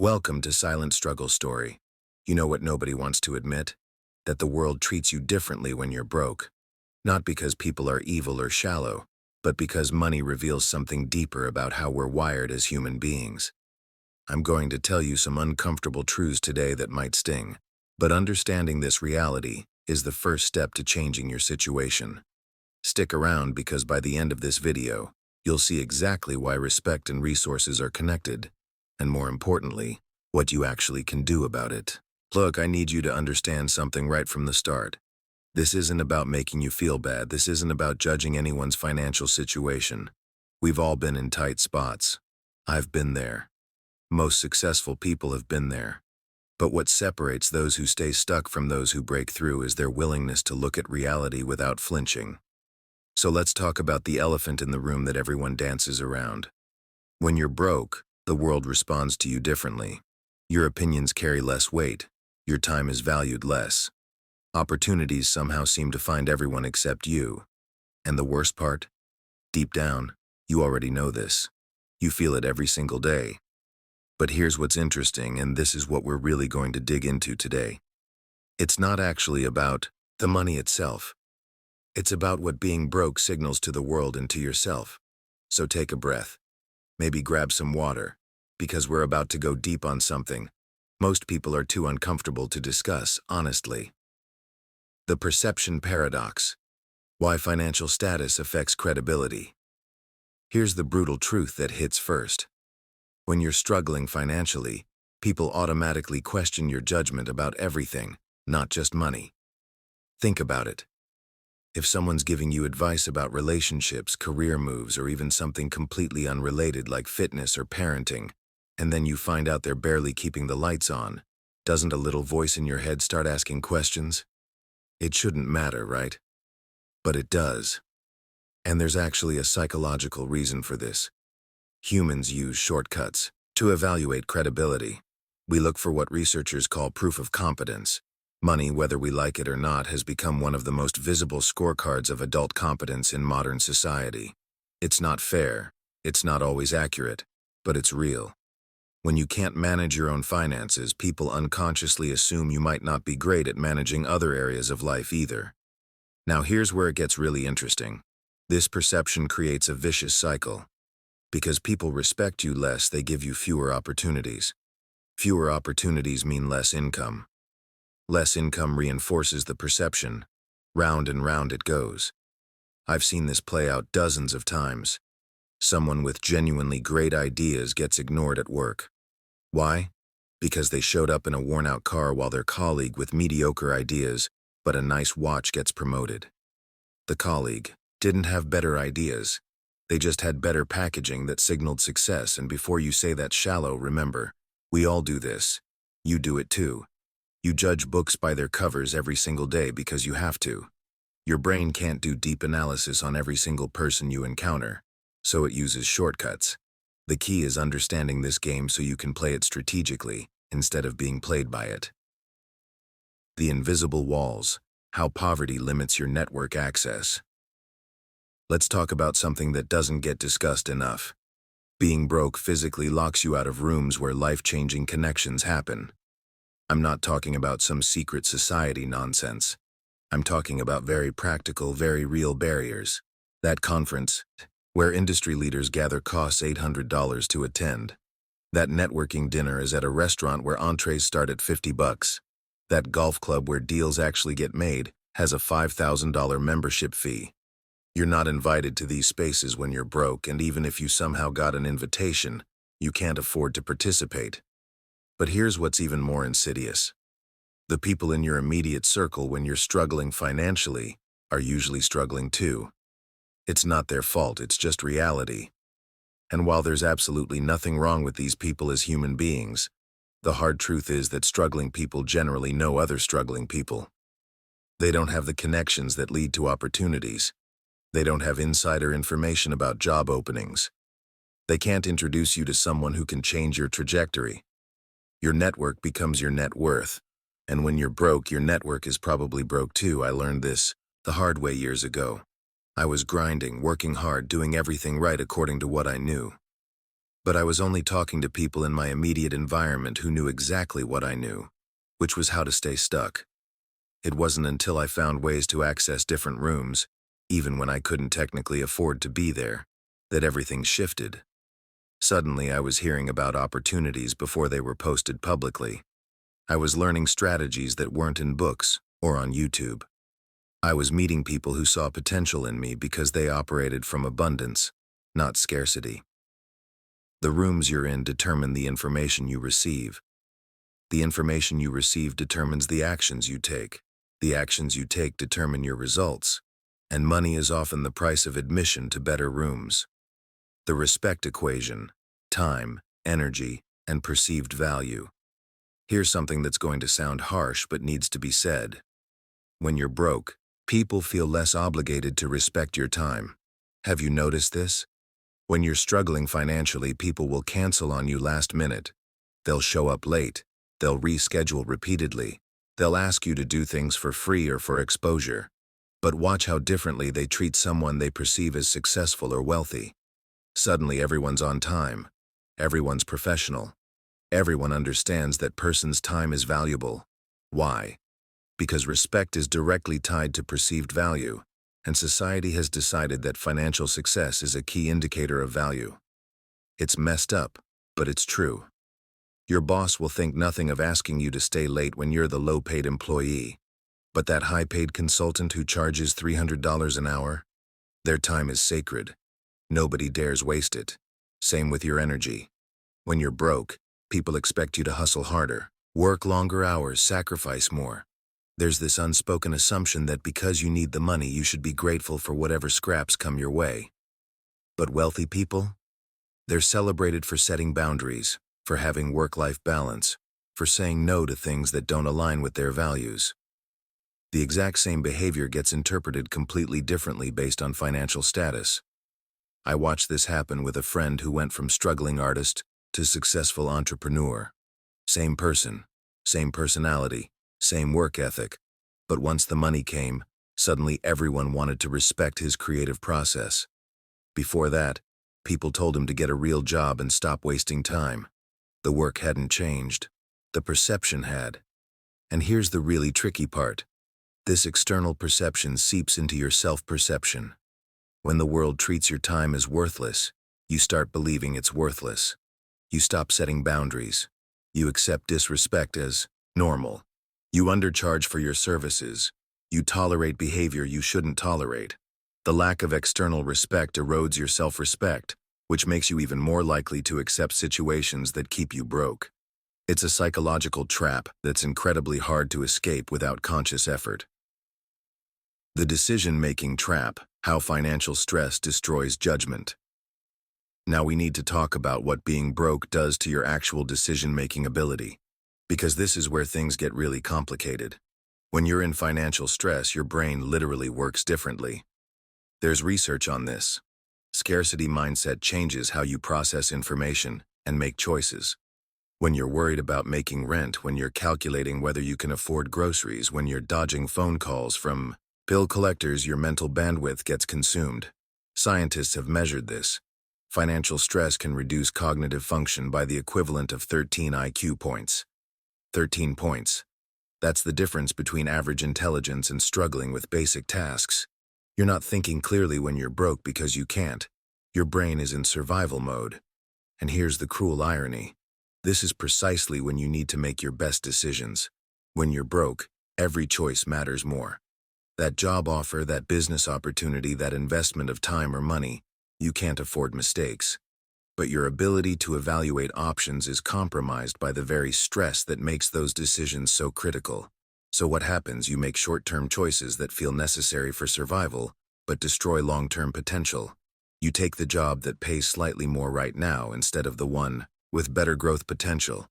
Welcome to Silent Struggle Story. You know what nobody wants to admit? That the world treats you differently when you're broke. Not because people are evil or shallow, but because money reveals something deeper about how we're wired as human beings. I'm going to tell you some uncomfortable truths today that might sting, but understanding this reality is the first step to changing your situation. Stick around because by the end of this video, you'll see exactly why respect and resources are connected, and more importantly, what you actually can do about it. Look, I need you to understand something right from the start. This isn't about making you feel bad. This isn't about judging anyone's financial situation. We've all been in tight spots. I've been there. Most successful people have been there. But what separates those who stay stuck from those who break through is their willingness to look at reality without flinching. So let's talk about the elephant in the room that everyone dances around. When you're broke, the world responds to you differently. Your opinions carry less weight. Your time is valued less. Opportunities somehow seem to find everyone except you. And the worst part? Deep down, you already know this. You feel it every single day. But here's what's interesting, and this is what we're really going to dig into today. It's not actually about the money itself. It's about what being broke signals to the world and to yourself. So take a breath. Maybe grab some water, because we're about to go deep on something most people are too uncomfortable to discuss, honestly. The perception paradox. Why financial status affects credibility. Here's the brutal truth that hits first. When you're struggling financially, people automatically question your judgment about everything, not just money. Think about it. If someone's giving you advice about relationships, career moves, or even something completely unrelated like fitness or parenting, and then you find out they're barely keeping the lights on, doesn't a little voice in your head start asking questions? It shouldn't matter, right? But it does. And there's actually a psychological reason for this. Humans use shortcuts to evaluate credibility. We look for what researchers call proof of competence. Money, whether we like it or not, has become one of the most visible scorecards of adult competence in modern society. It's not fair, it's not always accurate, but it's real. When you can't manage your own finances, people unconsciously assume you might not be great at managing other areas of life either. Now here's where it gets really interesting. This perception creates a vicious cycle. Because people respect you less, they give you fewer opportunities. Fewer opportunities mean less income. Less income reinforces the perception. Round and round it goes. I've seen this play out dozens of times. Someone with genuinely great ideas gets ignored at work. Why? Because they showed up in a worn-out car while their colleague with mediocre ideas but a nice watch gets promoted. The colleague didn't have better ideas. They just had better packaging that signaled success, and before you say that's shallow, remember, we all do this. You do it too. You judge books by their covers every single day because you have to. Your brain can't do deep analysis on every single person you encounter, so it uses shortcuts. The key is understanding this game so you can play it strategically instead of being played by it. The invisible walls. How poverty limits your network access. Let's talk about something that doesn't get discussed enough. Being broke physically locks you out of rooms where life-changing connections happen. I'm not talking about some secret society nonsense. I'm talking about very practical, very real barriers. That conference, where industry leaders gather, costs $800 to attend. That networking dinner is at a restaurant where entrees start at $50. That golf club where deals actually get made has a $5,000 membership fee. You're not invited to these spaces when you're broke, and even if you somehow got an invitation, you can't afford to participate. But here's what's even more insidious. The people in your immediate circle when you're struggling financially are usually struggling too. It's not their fault, it's just reality. And while there's absolutely nothing wrong with these people as human beings, the hard truth is that struggling people generally know other struggling people. They don't have the connections that lead to opportunities. They don't have insider information about job openings. They can't introduce you to someone who can change your trajectory. Your network becomes your net worth. And when you're broke, your network is probably broke too. I learned this the hard way years ago. I was grinding, working hard, doing everything right according to what I knew. But I was only talking to people in my immediate environment who knew exactly what I knew, which was how to stay stuck. It wasn't until I found ways to access different rooms, even when I couldn't technically afford to be there, that everything shifted. Suddenly, I was hearing about opportunities before they were posted publicly. I was learning strategies that weren't in books or on YouTube. I was meeting people who saw potential in me because they operated from abundance, not scarcity. The rooms you're in determine the information you receive. The information you receive determines the actions you take. The actions you take determine your results, and money is often the price of admission to better rooms. The respect equation: time, energy, and perceived value. Here's something that's going to sound harsh but needs to be said. When you're broke, people feel less obligated to respect your time. Have you noticed this? When you're struggling financially, people will cancel on you last minute. They'll show up late. They'll reschedule repeatedly. They'll ask you to do things for free or for exposure. But watch how differently they treat someone they perceive as successful or wealthy. Suddenly everyone's on time. Everyone's professional. Everyone understands that person's time is valuable. Why? Because respect is directly tied to perceived value, and society has decided that financial success is a key indicator of value. It's messed up, but it's true. Your boss will think nothing of asking you to stay late when you're the low-paid employee. But that high-paid consultant who charges $300 an hour? Their time is sacred. Nobody dares waste it. Same with your energy. When you're broke, people expect you to hustle harder, work longer hours, sacrifice more. There's this unspoken assumption that because you need the money, you should be grateful for whatever scraps come your way. But wealthy people? They're celebrated for setting boundaries, for having work-life balance, for saying no to things that don't align with their values. The exact same behavior gets interpreted completely differently based on financial status. I watched this happen with a friend who went from struggling artist to successful entrepreneur. Same person, same personality, same work ethic. But once the money came, suddenly everyone wanted to respect his creative process. Before that, people told him to get a real job and stop wasting time. The work hadn't changed. The perception had. And here's the really tricky part. This external perception seeps into your self-perception. When the world treats your time as worthless, you start believing it's worthless. You stop setting boundaries. You accept disrespect as normal. You undercharge for your services. You tolerate behavior you shouldn't tolerate. The lack of external respect erodes your self-respect, which makes you even more likely to accept situations that keep you broke. It's a psychological trap that's incredibly hard to escape without conscious effort. The decision-making trap: how financial stress destroys judgment. Now we need to talk about what being broke does to your actual decision-making ability, because this is where things get really complicated. When you're in financial stress, your brain literally works differently. There's research on this. Scarcity mindset changes how you process information and make choices. When you're worried about making rent, when you're calculating whether you can afford groceries, when you're dodging phone calls from bill collectors, your mental bandwidth gets consumed. Scientists have measured this. Financial stress can reduce cognitive function by the equivalent of 13 IQ points. 13 points. That's the difference between average intelligence and struggling with basic tasks. You're not thinking clearly when you're broke because you can't. Your brain is in survival mode. And here's the cruel irony. This is precisely when you need to make your best decisions. When you're broke, every choice matters more. That job offer, that business opportunity, that investment of time or money, you can't afford mistakes. But your ability to evaluate options is compromised by the very stress that makes those decisions so critical. So what happens? You make short-term choices that feel necessary for survival, but destroy long-term potential. You take the job that pays slightly more right now instead of the one with better growth potential.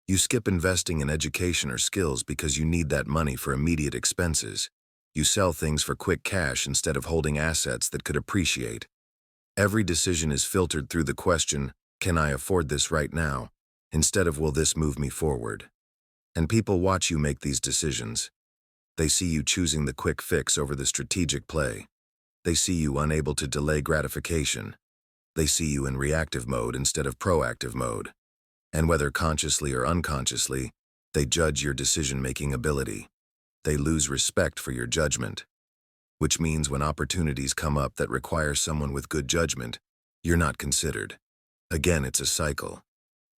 You skip investing in education or skills because you need that money for immediate expenses. You sell things for quick cash instead of holding assets that could appreciate. Every decision is filtered through the question, can I afford this right now, instead of will this move me forward? And people watch you make these decisions. They see you choosing the quick fix over the strategic play. They see you unable to delay gratification. They see you in reactive mode instead of proactive mode. And whether consciously or unconsciously, they judge your decision-making ability. They lose respect for your judgment. Which means when opportunities come up that require someone with good judgment, you're not considered. Again, it's a cycle.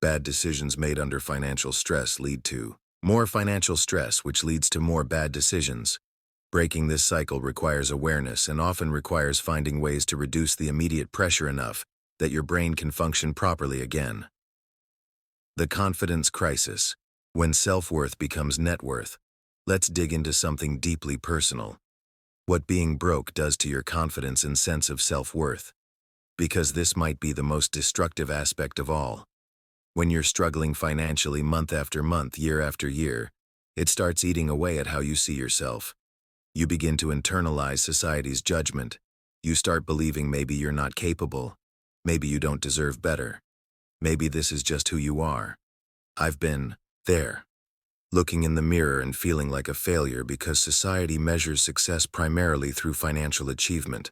Bad decisions made under financial stress lead to more financial stress, which leads to more bad decisions. Breaking this cycle requires awareness and often requires finding ways to reduce the immediate pressure enough that your brain can function properly again. The confidence crisis. When self-worth becomes net worth. Let's dig into something deeply personal. What being broke does to your confidence and sense of self-worth. Because this might be the most destructive aspect of all. When you're struggling financially month after month, year after year, it starts eating away at how you see yourself. You begin to internalize society's judgment. You start believing maybe you're not capable. Maybe you don't deserve better. Maybe this is just who you are. I've been there. Looking in the mirror and feeling like a failure because society measures success primarily through financial achievement.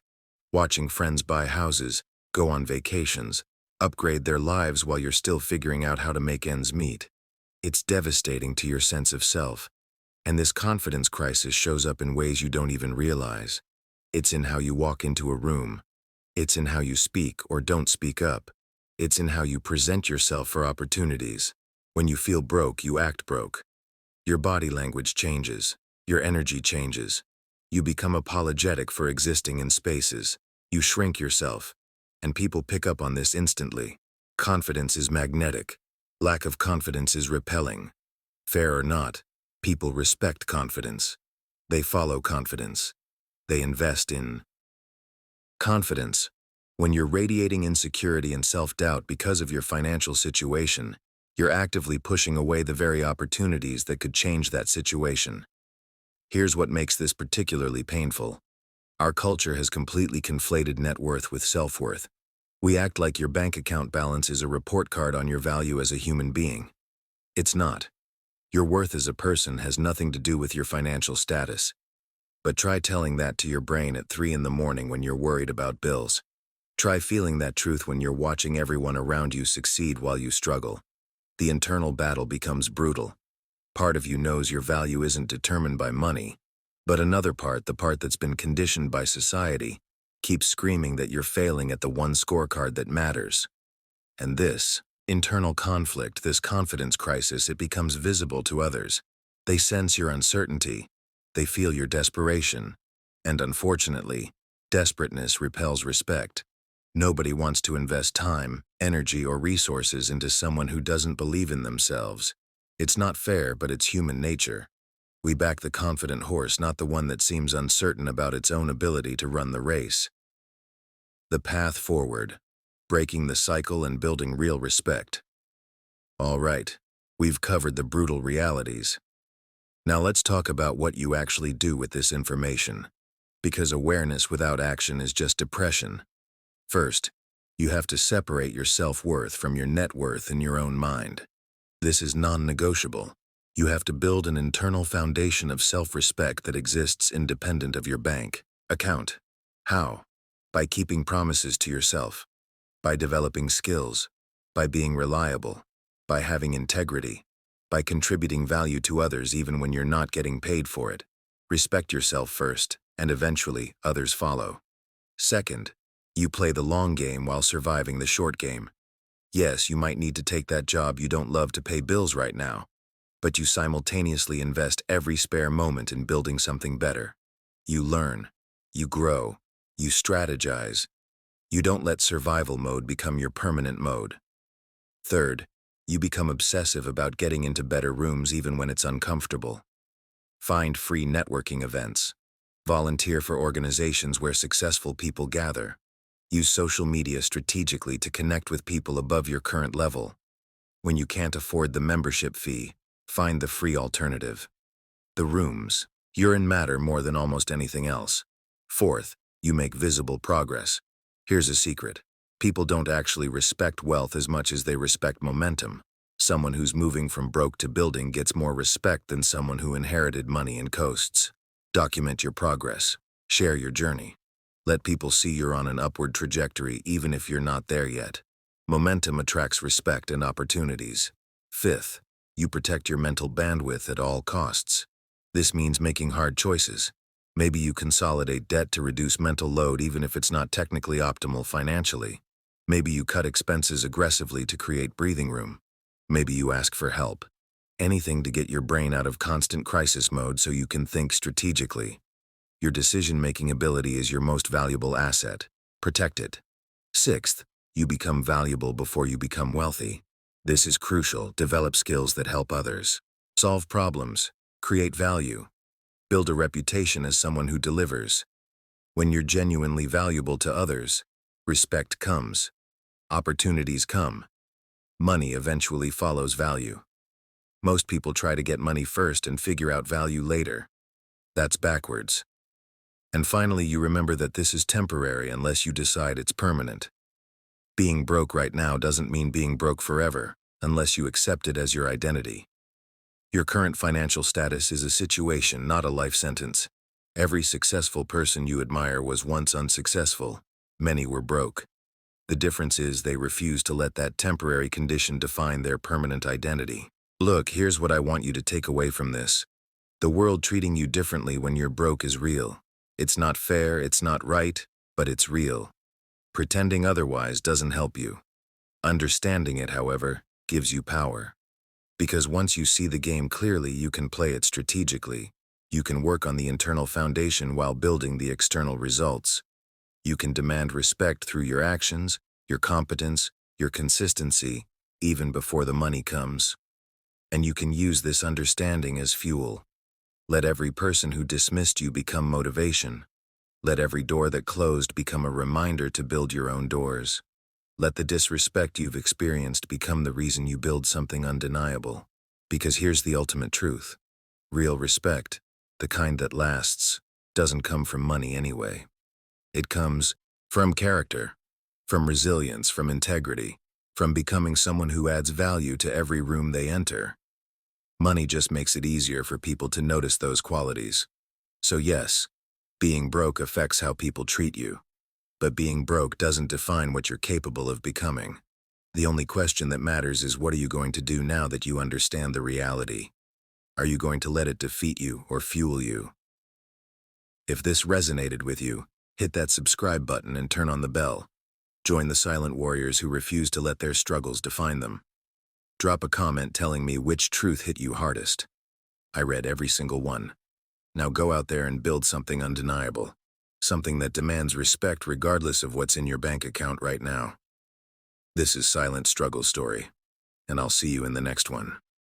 Watching friends buy houses, go on vacations, upgrade their lives while you're still figuring out how to make ends meet. It's devastating to your sense of self. And this confidence crisis shows up in ways you don't even realize. It's in how you walk into a room. It's in how you speak or don't speak up. It's in how you present yourself for opportunities. When you feel broke, you act broke. Your body language changes. Your energy changes. You become apologetic for existing in spaces. You shrink yourself. And people pick up on this instantly. Confidence is magnetic. Lack of confidence is repelling. Fair or not, people respect confidence. They follow confidence. They invest in confidence. When you're radiating insecurity and self-doubt because of your financial situation, you're actively pushing away the very opportunities that could change that situation. Here's what makes this particularly painful. Our culture has completely conflated net worth with self-worth. We act like your bank account balance is a report card on your value as a human being. It's not. Your worth as a person has nothing to do with your financial status. But try telling that to your brain at 3 in the morning when you're worried about bills. Try feeling that truth when you're watching everyone around you succeed while you struggle. The internal battle becomes brutal. Part of you knows your value isn't determined by money, but another part, the part that's been conditioned by society, keeps screaming that you're failing at the one scorecard that matters. And this internal conflict, this confidence crisis, it becomes visible to others. They sense your uncertainty. They feel your desperation. And unfortunately, desperateness repels respect. Nobody wants to invest time, energy, or resources into someone who doesn't believe in themselves. It's not fair, but it's human nature. We back the confident horse, not the one that seems uncertain about its own ability to run the race. The path forward. Breaking the cycle and building real respect. All right, we've covered the brutal realities. Now let's talk about what you actually do with this information. Because awareness without action is just depression. First, you have to separate your self-worth from your net worth in your own mind. This is non-negotiable. You have to build an internal foundation of self-respect that exists independent of your bank account. How? By keeping promises to yourself. By developing skills. By being reliable. By having integrity. By contributing value to others even when you're not getting paid for it. Respect yourself first, and eventually others follow. Second, you play the long game while surviving the short game. Yes, you might need to take that job you don't love to pay bills right now, but you simultaneously invest every spare moment in building something better. You learn, you grow, you strategize. You don't let survival mode become your permanent mode. Third, you become obsessive about getting into better rooms even when it's uncomfortable. Find free networking events. Volunteer for organizations where successful people gather. Use social media strategically to connect with people above your current level. When you can't afford the membership fee, find the free alternative. The rooms. You're in matter more than almost anything else. Fourth, you make visible progress. Here's a secret. People don't actually respect wealth as much as they respect momentum. Someone who's moving from broke to building gets more respect than someone who inherited money and coasts. Document your progress. Share your journey. Let people see you're on an upward trajectory even if you're not there yet. Momentum attracts respect and opportunities. Fifth, you protect your mental bandwidth at all costs. This means making hard choices. Maybe you consolidate debt to reduce mental load even if it's not technically optimal financially. Maybe you cut expenses aggressively to create breathing room. Maybe you ask for help. Anything to get your brain out of constant crisis mode so you can think strategically. Your decision-making ability is your most valuable asset. Protect it. Sixth, you become valuable before you become wealthy. This is crucial. Develop skills that help others. Solve problems. Create value. Build a reputation as someone who delivers. When you're genuinely valuable to others, respect comes. Opportunities come. Money eventually follows value. Most people try to get money first and figure out value later. That's backwards. And finally, you remember that this is temporary unless you decide it's permanent. Being broke right now doesn't mean being broke forever, unless you accept it as your identity. Your current financial status is a situation, not a life sentence. Every successful person you admire was once unsuccessful. Many were broke. The difference is they refuse to let that temporary condition define their permanent identity. Look, here's what I want you to take away from this. The world treating you differently when you're broke is real. It's not fair, it's not right, but it's real. Pretending otherwise doesn't help you. Understanding it, however, gives you power. Because once you see the game clearly, you can play it strategically. You can work on the internal foundation while building the external results. You can demand respect through your actions, your competence, your consistency, even before the money comes. And you can use this understanding as fuel. Let every person who dismissed you become motivation. Let every door that closed become a reminder to build your own doors. Let the disrespect you've experienced become the reason you build something undeniable. Because here's the ultimate truth. Real respect, the kind that lasts, doesn't come from money anyway. It comes from character, from resilience, from integrity, from becoming someone who adds value to every room they enter. Money just makes it easier for people to notice those qualities. So yes, being broke affects how people treat you. But being broke doesn't define what you're capable of becoming. The only question that matters is, what are you going to do now that you understand the reality? Are you going to let it defeat you or fuel you? If this resonated with you, hit that subscribe button and turn on the bell. Join the silent warriors who refuse to let their struggles define them. Drop a comment telling me which truth hit you hardest. I read every single one. Now go out there and build something undeniable. Something that demands respect regardless of what's in your bank account right now. This is Silent Struggle Story, and I'll see you in the next one.